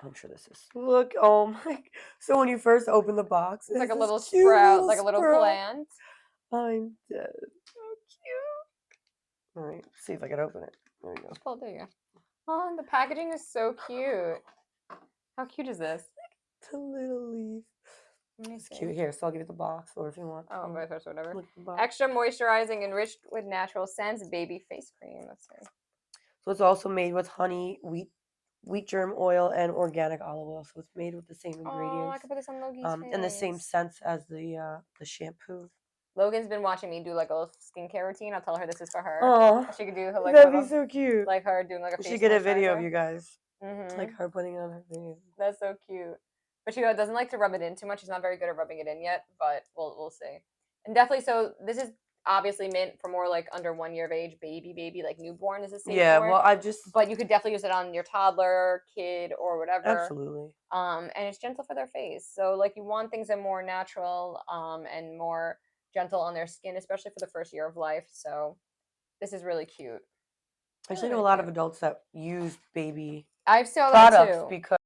I'm sure this is. Look, oh my. So when you first open the box, It's like a this little cute sprout, little like a little sprout. plant. I'm dead. So cute. All right, see if I can open it. There you go. Just pull it, there you go. Oh, the packaging is so cute. How cute is this? The little leaf. Let me It's see. cute. Here, so I'll give you the box, or if you want. Oh, vice versa, whatever. Look at the box. Extra moisturizing, enriched with natural scents, baby face cream. Let's see. So it's also made with honey, wheat germ oil, and organic olive oil. So it's made with the same Oh, I ingredients, could put this on Logi's face. and the same scents as the shampoo. Logan's been watching me do like a little skincare routine. I'll tell her this is for her. Oh, She could do her like that'd little, be so cute. like her doing like a We face should get a video of moisturizer. you guys, Mm-hmm. like her putting it on her face. That's so cute. But she doesn't like to rub it in too much. She's not very good at rubbing it in yet, but we'll see. And definitely, so this is obviously meant for more like under 1 year of age, baby, like newborn is a safe Yeah, for. well, I just But you could definitely use it on your toddler, kid, or whatever. absolutely. And it's gentle for their face. So like you want things that are more natural, and more gentle on their skin, especially for the first year of life. So this is really cute. I actually know a lot of adults that use baby I saw that products too. because